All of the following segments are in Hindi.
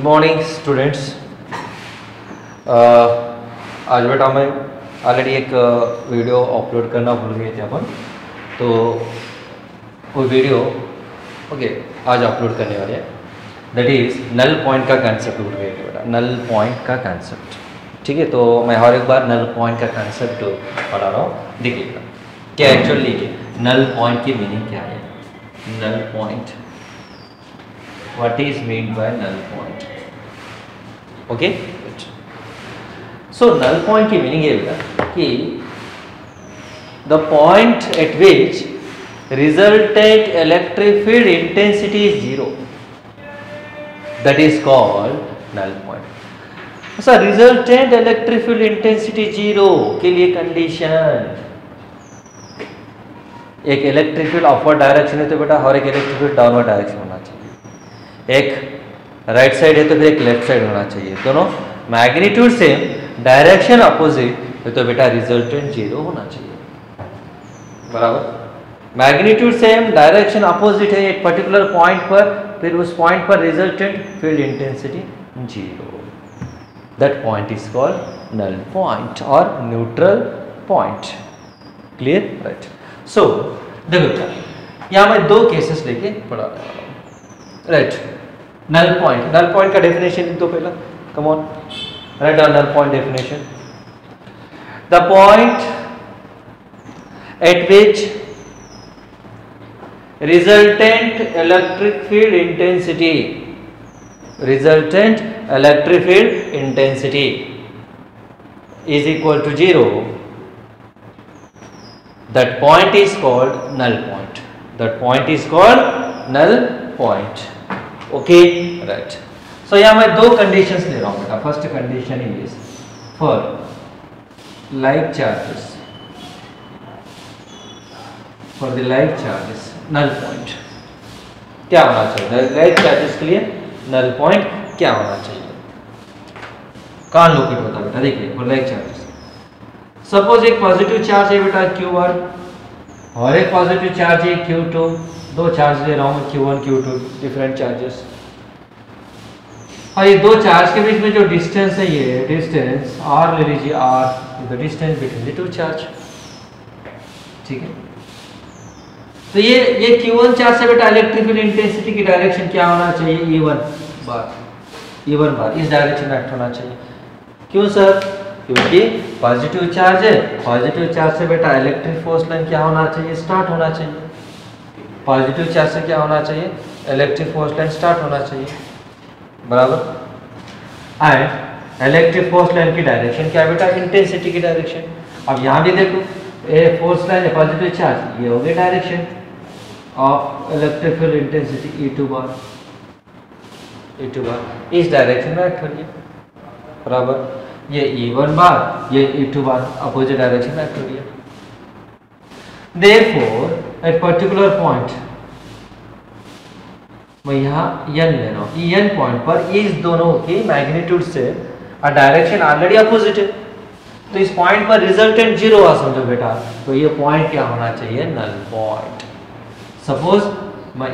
Good morning students. आज बेटा मैं ऑलरेडी एक वीडियो अपलोड करना भूल गए थे अपन, तो वो वीडियो आज अपलोड करने वाले हैं। दैट इज़ नल पॉइंट का कंसेप्ट भूल गए थे बेटा, नल पॉइंट का कंसेप्ट। ठीक है, तो मैं हर एक बार नल पॉइंट का कंसेप्ट पढ़ा रहा हूँ, देखिएगा क्या एक्चुअली नल पॉइंट की मीनिंग क्या है। Null point, what is meant by null point? Okay, so null point की मीनिंग ये बेटा कि the point at which resultant electric field intensity is zero, that is called null point. ऐसा resultant electric field intensity zero के लिए कंडीशन, एक इलेक्ट्रिक फील्ड अपवर्ड डायरेक्शन है तो बेटा और एक इलेक्ट्रिक फील्ड डाउनवर्ड डायरेक्शन होना चाहिए। एक राइट साइड है तो फिर एक लेफ्ट साइड होना चाहिए। दोनों मैग्नीट्यूड सेम, डायरेक्शन अपोजिट है तो बेटा रिजल्टेंट जीरो होना चाहिए। बराबर, मैग्नीट्यूड सेम, डायरेक्शन अपोजिट है एक पर्टिकुलर पॉइंट पर, फिर उस पॉइंट पर resultant field intensity zero. That point is called null point और neutral point. Clear? Right. So देखो बेटा, यहाँ मैं दो केसेस लेके पढ़ा रहा हूँ। राइट, नल पॉइंट का डेफिनेशन लिख दो पहला। Come on, write down null point definition. The point at which resultant electric field intensity is equal to 0, that point is called null point. That point is called null point. Okay, right. So यहाँ मैं दो कंडीशंस ले रहा हूँ बेटा। First condition is for like charges, for the like charges null point क्या होना चाहिए? लाइक चार्जेस के लिए नल पॉइंट क्या होना चाहिए? कहाँ लोकेट होता है बेटा? देखिए फॉर लाइक चार्जेस, सपोज एक पॉजिटिव चार्ज है बेटा Q1 और एक पॉजिटिव चार्ज है Q2। दो चार्ज ले रहा हूँ Q1 Q2, डिफरेंट चार्जेस। और ये दो चार्ज के बीच में जो डिस्टेंस है, ये डिस्टेंस R ले लीजिए, R the distance between the to charge. ठीक है, तो ये Q1 चार्ज से बेटा इलेक्ट्रिक फील्ड इंटेंसिटी की डायरेक्शन क्या होना चाहिए? E1 बार इस डायरेक्शन में एक्ट होना चाहिए। क्यों सर? क्योंकि पॉजिटिव चार्ज है, पॉजिटिव चार्ज से बेटा इलेक्ट्रिक फोर्स लाइन क्या होना चाहिए? स्टार्ट होना चाहिए। पॉजिटिव चार्ज से क्या होना चाहिए? इलेक्ट्रिक फोर्स लाइन स्टार्ट होना चाहिए। बराबर, एंड इलेक्ट्रिक फोर्स लाइन की डायरेक्शन क्या बेटा? इंटेंसिटी की डायरेक्शन। अब यहाँ भी देखो, ए फोर्स लाइन है, पॉजिटिव चार्ज, ये हो गई direction of electric field intensity E2 बार इस डायरेक्शन में एक्ट हो रही है। बराबर, ये E1 बार, ये E2 बार अपोजिट डायरेक्शन में एक्ट हो रही है। Therefore, at particular point, मैं यहाँ n ले रहा हूँ, n पॉइंट पर इस दोनों की मैग्नीट्यूड से और डायरेक्शन ऑलरेडी अपोजिट है, तो इस पॉइंट पर रिजल्टेंट जीरो हुआ समझो बेटा। तो ये पॉइंट क्या होना चाहिए? Null point. सपोज मैं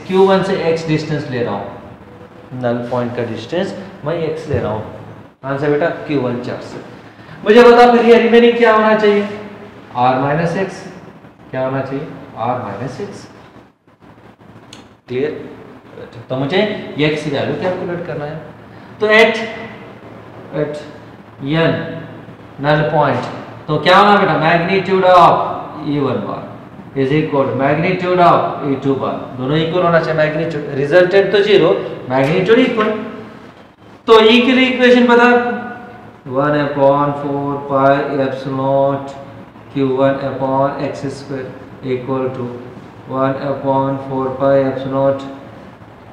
Q1 से x डिस्टेंस ले रहा हूँ, नल पॉइंट का डिस्टेंस मैं x ले रहा हूँ, कहाँ से बेटा? Q1 चार्ज से। मुझे बता फिर ये रिमेनिंग क्या होना चाहिए? R minus x. क्या होना चाहिए? R minus x. क्लियर? तो मुझे x की वैल्यू कैलकुलेट करना है। तो एट n नल पॉइंट, तो क्या होना बेटा? Magnitude of E1 bar is equal magnitude of E2 bar, दोनों इक्वल होना चाहिए। मैग्नीट्यूड, रिजल्टेंट तो जीरो, मैग्नीट्यूड इक्वल। तो E के लिए इक्वेशन बता, 1/4 pi epsilon Q1 upon x square equal to 1/4 pi epsilon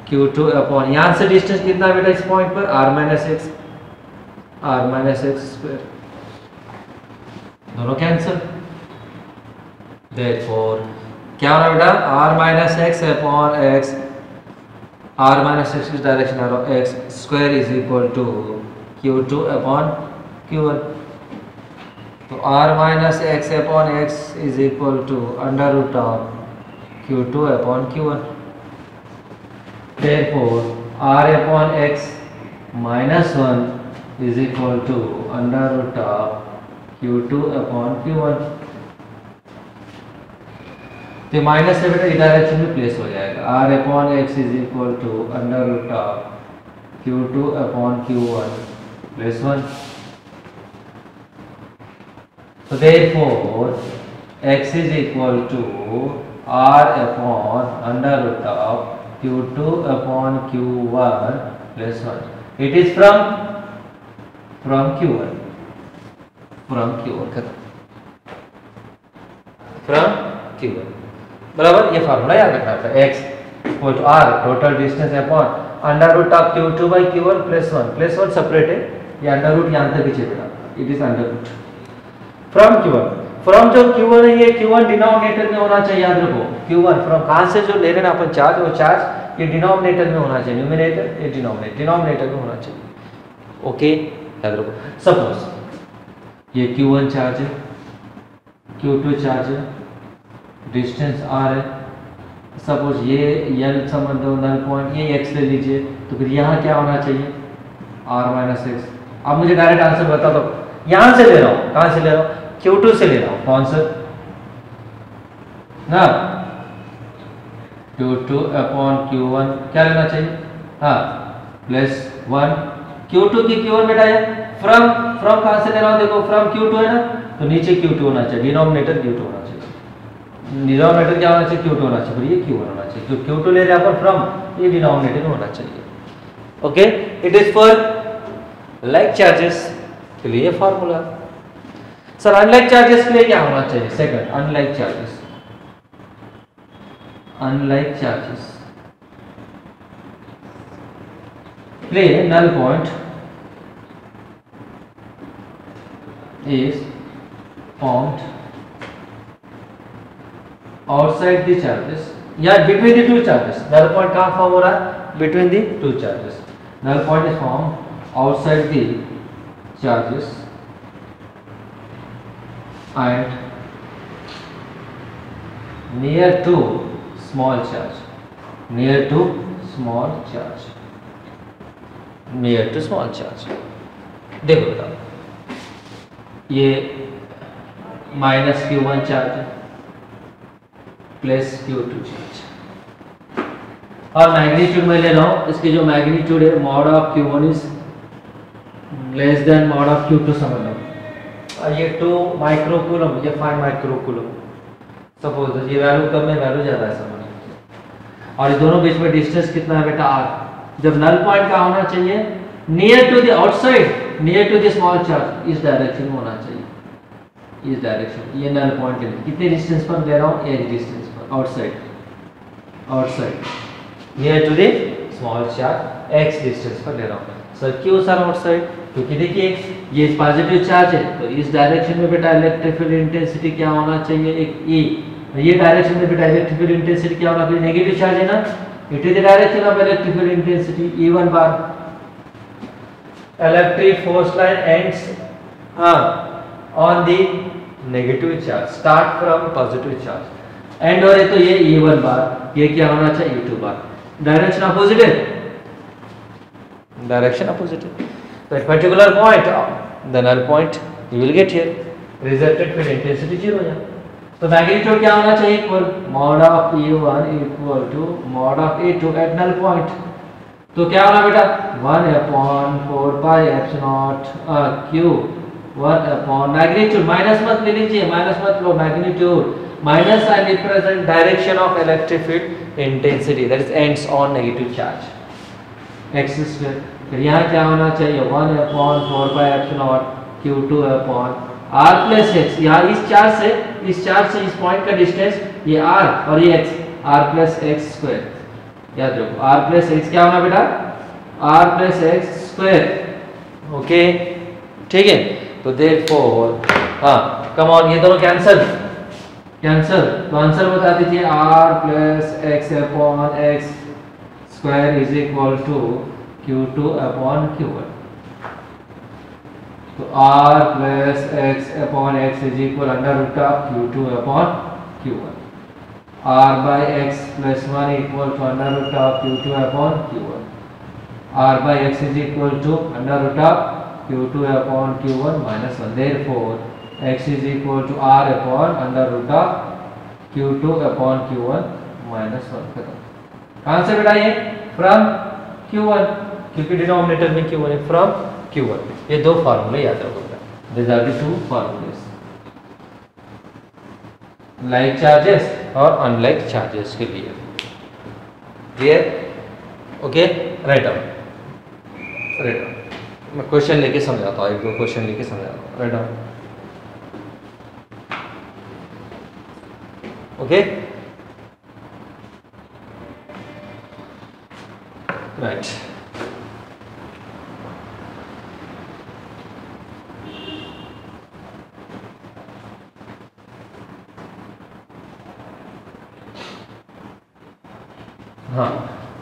Q2 upon, यहाँ से डिस्टेंस कितना बेटा इस पॉइंट पर? R minus X square. दोनों कैंसिल। Therefore, क्या होना बेटा? R minus X upon X, R minus x की डायरेक्शन आ रहा है, X square is equal to Q2 upon Q1। तो R minus X upon X is equal to under root of Q2 upon Q1। Therefore, R upon X -1 is equal to under root of Q2 upon Q1। तो माइनस से बेटा डायरेक्शन में प्लेस हो जाएगा। R upon x is equal to under root of Q2 upon Q1 plus 1। So therefore x is equal to R upon under root of Q2 upon Q1 plus 1. It is from Q1 खत्म from Q1 बराबर। ये फार्मूला याद रखना है। x equal to R total distance upon under root of Q2 by Q1 plus 1 separate है, ये अंडर रूट यहाँ तक पीछे बेटा, it is under root from Q1। From जो Q1 है ये Q1 डिनोमिनेटर में होना चाहिए, याद रखो Q1 फ्रॉम कहाँ से जो ले रहे हैं अपन चार्ज, वो चार्ज ये डिनोमिनेटर में होना चाहिए, न्यूमरेटर ये डिनोमिनेटर में होना चाहिए। ओके याद रखो। सपोज ये Q1 चार्ज है, Q2 चार्ज है, डिस्टेंस R है। सपोज ये L समझ दो नल पॉइंट, ये x ले लीजिए, तो फिर यहाँ क्या होना चाहिए R माइनस एक्स। अब मुझे डायरेक्ट आंसर बता दो, यहाँ से ले रहा हूँ, कहाँ से ले रहा हूँ Q2 से ले रहा हूँ, कौन सा ना Q2 अपॉन Q1 क्या लेना चाहिए, हाँ प्लस 1। Q2 की Q1 बेटा है, फ्रॉम कहाँ से ले रहा हूँ देखो, फ्रॉम Q2 है ना, तो नीचे Q2 होना चाहिए, डिनोमिनेटर Q2 होना चाहिए, डिनोमिनेटर क्या होना चाहिए Q2 होना चाहिए, फिर ये Q1 होना चाहिए। तो Q2 ले रहे हैं अपन फ्रॉम, ये डिनोमिनेटर में होना चाहिए। Okay, it is for like charges के लिए फॉर्मूला। सर अनलाइक चार्जेस के लिए क्या होना चाहिए, second unlike charges play null point is formed outside the charges या between the two charges। null point कहाँ फॉर्म हो रहा है, between the two charges। null point is formed outside the charges and near to small charge, near to small charge, near to small charge। देखो बताओ, ये minus Q1 charge plus Q2 charge, और मैग्नीट्यूड में ले रहा हूँ, इसकी जो मैग्नीट्यूड है mod of Q1 is less than mod of Q2 समझ लो, और ये 2 माइक्रोकूलम, ये 5 माइक्रोकूलम। सपोज ये वैल्यू कम है, वैल्यू ज्यादा है समझ, और ये दोनों बीच में डिस्टेंस कितना है बेटा R। जब नल पॉइंट का होना चाहिए near to the outside, near to the small charge, इस डायरेक्शन में होना चाहिए, इस डायरेक्शन। ये नल पॉइंट है, कितने डिस्टेंस पर ले रहा हूँ, एक डिस्टेंस पर outside near to the small charge, x distance पर ले रहा हूँ। सर क्यों सर आउटसाइड, क्योंकि देखिए ये पॉजिटिव चार्ज है, तो इस डायरेक्शन में बेटा इलेक्ट्रिक फील्ड इंटेंसिटी क्या होना चाहिए, एक E। ये डायरेक्शन में बेटा इलेक्ट्रिक फील्ड इंटेंसिटी क्या होना चाहिए, नेगेटिव चार्ज है ना, it is the direction of electric field intensity E1 bar. Electric force line ends on the negative charge, start from positive charge, and हो रहे तो ये E1 बार, ये क्या होना चाहिए E2 बार। डायरेक्शन अपोजिट है, डायरेक्शन अपोजिट है, तो at particular point the null point you will get here resultant field intensity 0 हो जाए। तो मैग्नीट्यूड क्या होना चाहिए, equal mod of E1 equal to mod of E2 at null point. तो क्या होना बेटा 1/4 pi epsilon Q1 upon magnitude, minus मत ले लीजिए, माइनस मत लो, magnitude minus I represent direction of electric field intensity that is ends on negative charge x square. फिर यहाँ क्या होना चाहिए 1/4 pi epsilon Q2 upon R plus x। यहाँ इस चार्ज से इस पॉइंट का डिस्टेंस ये R और ये x, R plus x square, याद रखो R प्लस x क्या होना बेटा, R plus x square. Okay ठीक है, तो देयरफॉर कम ऑन, ये दोनों कैंसिल, तो आंसर बता दीजिए R plus x upon x square is equal to Q2 upon Q1। तो R plus x upon x is equal under root of Q2 upon Q1। R by x plus 1 equal to under root of Q2 upon Q1। R by x is equal to under root of Q2 upon Q1 minus 1. Therefore, x is equal to R upon under root of Q2 upon Q1 minus 1. खत्म. कहाँ से बेटा ये? From Q1, क्योंकि डिनोमिनेटर में Q1 है, from Q1. ये दो फार्मूले याद रखो. These are the two formulas. Like charges और unlike charges के लिए. Clear? Okay? Write down. Write down. मैं क्वेश्चन लेके समझाता हूँ, एक दो क्वेश्चन लेके समझाता हूँ. Write down. Okay? Right.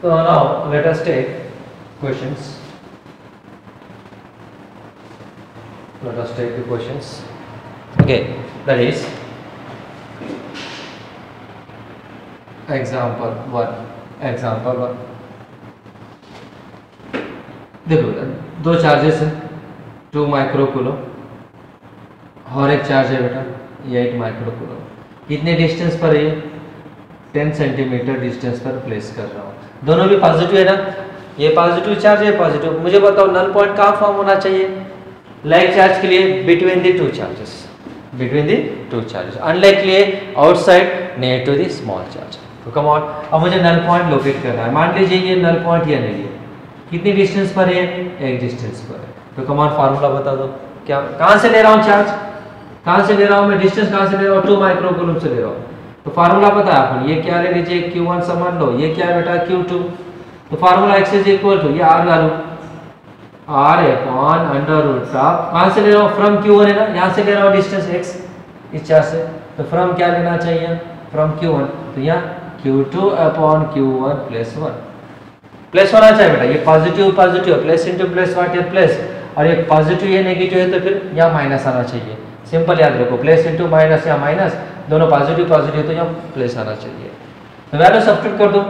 So now let us take questions. Let us take the questions. Okay, that is example 1. Example 1. देखो दो चार्जेस हैं, 2 माइक्रोकूलम और एक चार्ज है बेटा ये 8 माइक्रोकूलम. कितने डिस्टेंस पर है? 10 सेंटीमीटर डिस्टेंस पर प्लेस कर रहा हूँ. दोनों भी पॉजिटिव है ना, ये पॉजिटिव चार्ज है पॉजिटिव. मुझे बताओ नल पॉइंट कहाँ फॉर्म होना चाहिए? लाइक चार्ज के लिए between the two charges, between the two charges. Unlike के लिए outside near to the small charge. तो कम ऑन, अब मुझे नल पॉइंट लोकेट करना है. मान लीजिए ये नल पॉइंट या नहीं है, कितनी डिस्टेंस पर है? एक डिस्टेंस पर है. तो कम ऑन फार्मूला बता दो. क्या कहाँ से ले रहा हूँ चार्ज? कहाँ से ले रहा हूँ मैं? डिस्टेंस कहाँ से ले रहा हूँ? 2 माइक्रोकूलम से ले रहा हूँ. तो फार्मूला पता है आपको, ये क्या ले लीजिए Q1 समझ लो, ये क्या है बेटा Q2. तो formula x is equal to ये R डालो, R upon under root of, कहाँ से ले रहा हूँ? फ्रॉम Q1 है ना, यहाँ से ले रहा हूँ डिस्टेंस x इस चार्ज से. तो फ्रॉम क्या लेना चाहिए? From Q1. तो यहाँ Q2 upon Q1 plus 1. Plus होना चाहिए बेटा, ये positive positive plus into plus what है प्लस, और ये पॉजिटिव ये नेगेटिव है तो फिर यहाँ माइनस आना चाहिए. सिंपल याद रखो, प्लस इंटू माइनस या माइनस दोनों पॉजिटिव पॉजिटिव, तो यहाँ प्लस आना चाहिए. तो वैल्यू सब्स्टिट्यूट कर दो.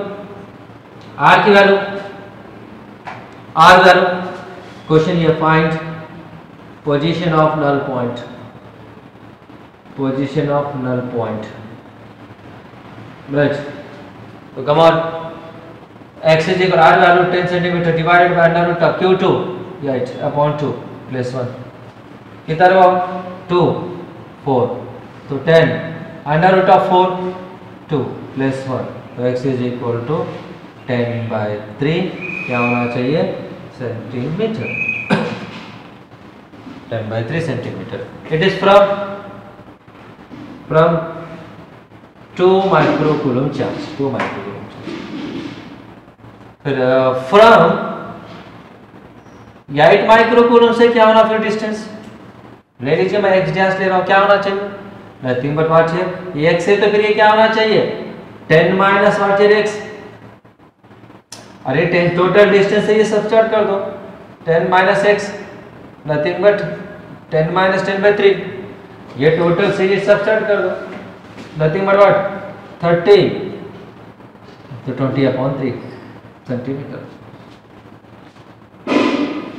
R की वैल्यू, R वैल्यू. क्वेश्चन ये find position of null point, position of null point. Right. तो come on, x is equal R value 10 centimetre divided by under root of Q2 8 upon 2 plus 1. कितना रहा? 2 4. तो 10 अंडर रूट ऑफ 4 2 प्लस 1. तो x इज इक्वल टू 10/3 क्या होना चाहिए? Centimetre. 10/3 centimetre. It is from 2 microcoulomb charge, 2 microcoulomb charge. फिर फ्रॉम 8 माइक्रोकूलम से क्या होना? फिर डिस्टेंस ले लीजिए, मैं x डैश ले रहा हूँ, क्या होना चाहिए? नथिंग बट व्हाट है ये x है, तो फिर ये क्या होना चाहिए? 10 माइनस व्हाट है x. अरे 10 टोटल डिस्टेंस है, ये सब्स्टिट्यूट कर दो. 10 minus x nothing but 10 minus 10/3. ये टोटल से ये सब्स्टिट्यूट कर दो. Nothing but what 30. तो 20/3 सेंटीमीटर.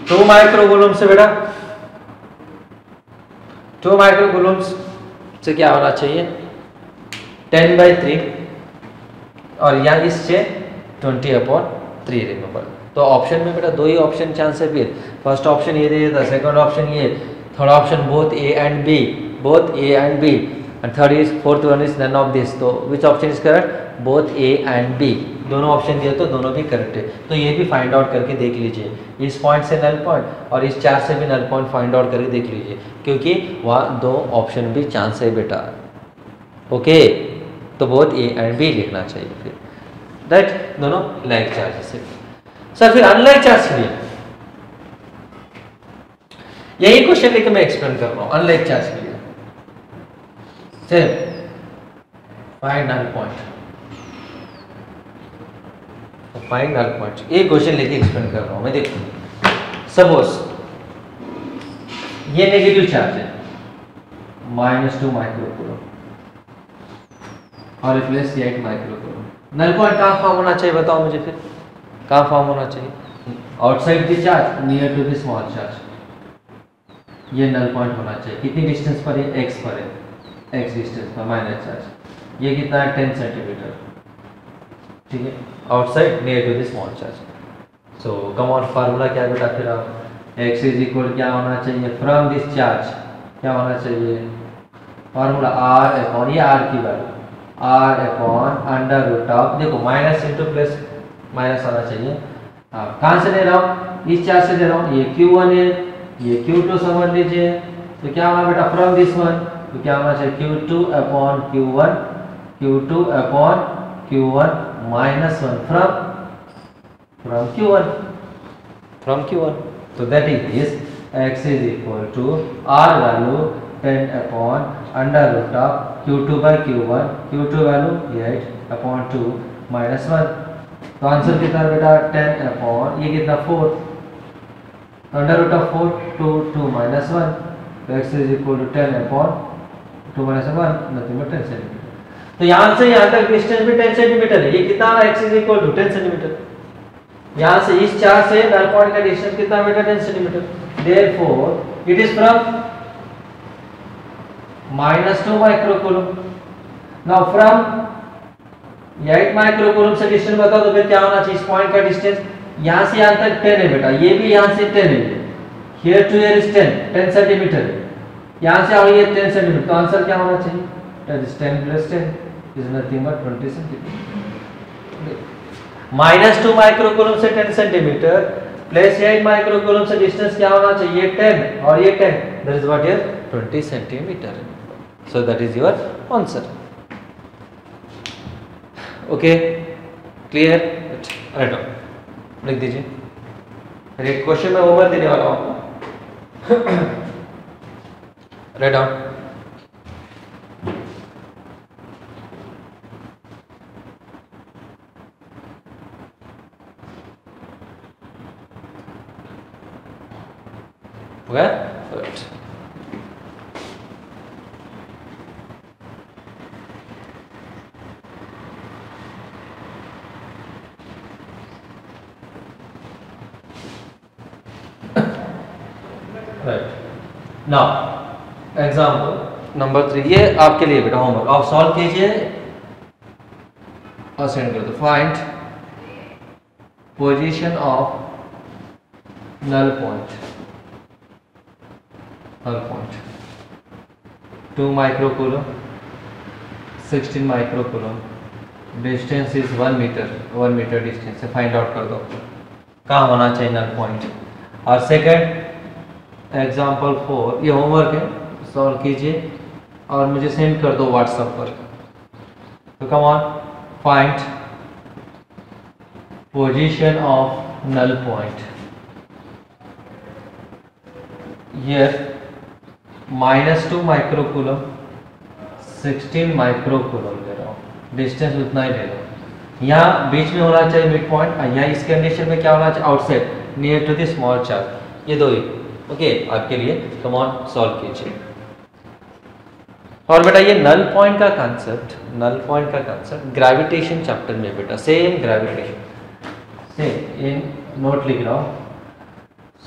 2 माइक्रोकूलम से बेटा 2 माइक्रोकूलम से क्या होना चाहिए? 10/3 और यहाँ इससे 20/3 रिमेंबर. तो ऑप्शन में बेटा दो ही ऑप्शन चांस है. फिर फर्स्ट ऑप्शन ये दे देता, सेकंड ऑप्शन ये, third option both A and B, both A and B, and third is fourth one is none of this. तो which option is correct? Both A and B. दोनों ऑप्शन दिए तो दोनों भी करेक्ट है. तो ये भी फाइंड आउट करके देख लीजिए, इस पॉइंट से नल पॉइंट और इस चार से भी नल पॉइंट फाइंड आउट करके देख लीजिए, क्योंकि वहाँ दो ऑप्शन भी चांस है बेटा. ओके, तो बोथ ए एंड बी लिखना चाहिए. फिर दैट दोनों लाइक चार्जेस है. सर फिर अनलाइक चार्ज के लिए यही क्वेश्चन लेकर मैं एक्सप्लेन कर रहा हूँ. अनलाइक चार्ज के लिए find null point, find null point, एक क्वेश्चन लेके एक्सप्लेन कर रहा हूं मैं. देखो सपोज ये नेगेटिव चार्ज है -2 माइक्रोकूलम और प्लस 8 माइक्रोकूलम. नल पॉइंट कहाँ फॉर्म होना चाहिए बताओ मुझे? फिर कहाँ फॉर्म होना चाहिए? Outside the charge near to the small charge, ये नल पॉइंट होना चाहिए। कितनी डिस्टेंस पर है, x पर है, x डिस्टेंस पर माइनस चार्ज। ये कितना है, 10 सेंटीमीटर, ठीक है, outside near to the small charge. So come on formula क्या है बेटा, फिर आप x इज इक्वल क्या होना चाहिए, फ्रॉम दिस चार्ज क्या होना चाहिए, फार्मूला r अपॉन, ये r की value r upon under root of, देखो माइनस इंटू प्लस माइनस आना चाहिए। हाँ, कहाँ से ले रहा हूँ, इस चार्ज से ले रहा हूँ, ये Q1 है, ये Q2 समझ लीजिए, तो क्या होना बेटा, फ्रॉम दिस वन, तो क्या होना चाहिए, Q2 upon Q1, Q2 upon Q1 minus 1 from Q1, so that is x is equal to r value 10 upon under root of Q2 by Q1, Q2 value 8 upon 2 minus 1, तो आंसर कितना है बेटा, 10 अपॉन ये कितना 4, अंडर रूट ऑफ 4 2 माइनस 1, तो x इज इक्वल टू 10 अपॉन 2 माइनस 1, नथिंग बट 10 सेंटीमीटर। तो यहाँ से यहाँ तक डिस्टेंस भी 10 सेंटीमीटर है, ये कितना, x is equal to 10 centimetre. यहाँ से इस चार्ज से नल पॉइंट का डिस्टेंस कितना बेटा, 10 centimetre. Therefore it is from -2 microcoulomb. Now from 8 microcoulomb से डिस्टेंस बताओ, तो फिर क्या होना चाहिए, इस पॉइंट का डिस्टेंस यहाँ से यहाँ तक 10 है बेटा, ये भी यहाँ से 10 है, here to here is 10 centimetre है, यहाँ से आओ ये 10 सेंटीमीटर, तो आंसर क्या होना चाहिए, that is 10 plus 10 is nothing but 20 centimetre. -2 microcoulomb से 10 सेंटीमीटर प्लस 8 माइक्रोकूलम से डिस्टेंस क्या होना चाहिए, 10 और ये 10, that is what is 20 centimetre. so that is your answer। Okay, clear, write down लिख दीजिए। एक क्वेश्चन में ओवर देने वाला हूं आपको, write down. Okay, right, right. Now example number 3, ये आपके लिए बेटा होमवर्क, आप सॉल्व कीजिए और सेंड कर दो। Find position of null point 2 microcoulomb 16 microcoulomb, distance is 1 metre distance से फाइंड आउट कर दो कहाँ होना चाहिए नल पॉइंट। और सेकंड एग्जाम्पल 4, ये होमवर्क है, सॉल्व कीजिए और मुझे सेंड कर दो व्हाट्सएप पर। तो come on, find position of null point, here -2 microcoulomb 16 microcoulomb ले रहा हूँ, डिस्टेंस उतना ही ले रहा हूँ। यहाँ बीच में होना चाहिए मिड पॉइंट, यहाँ इस कंडीशन में क्या होना चाहिए, outside near to the small charge, ये दो ही। ओके, आपके लिए कम ऑन सॉल्व कीजिए। और बेटा ये नल पॉइंट का कंसेप्ट ग्रेविटेशन चैप्टर में बेटा, same gravitation, same in note लिख रहा हूँ।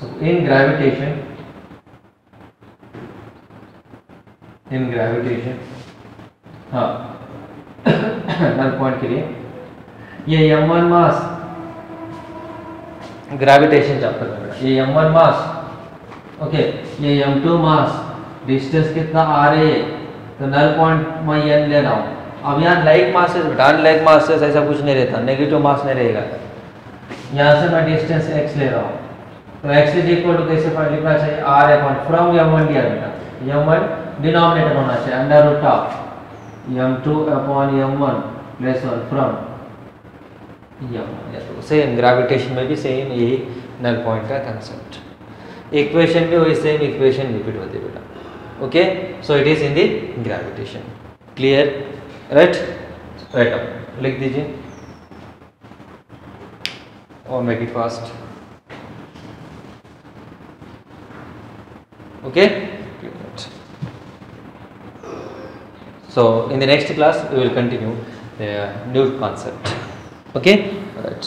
सो इन ग्रेविटेशन हाँ नल पॉइंट के लिए ये m1 मास ग्रेविटेशन चैप्टर में बेटा, ये m1 मास, ओके, ये m2 मास, डिस्टेंस कितना आ रही है, तो नल पॉइंट मैं n ले रहा हूँ। अब यहाँ लाइक मासेस बेटा, अनलाइक मासेस ऐसा कुछ नहीं रहता, नेगेटिव मास नहीं रहेगा। यहाँ से मैं डिस्टेंस x ले रहा हूँ, तो x इज इक्वल टू कैसे लिखना चाहिए, r अपॉन फ्रॉम m1 दिया बेटा, m1 डिनोमिनेटर होना चाहिए under root of m2 upon m1 plus 1 from m1। Same gravitation में भी सेम यही नल पॉइंट का कंसेप्ट, इक्वेशन भी वही सेम इक्वेशन रिपीट होती है बेटा। Okay, so it is in the gravitation, clear, right, write up लिख दीजिए और make it fast. Okay, so in the next class we will continue the new concept. Okay, all right.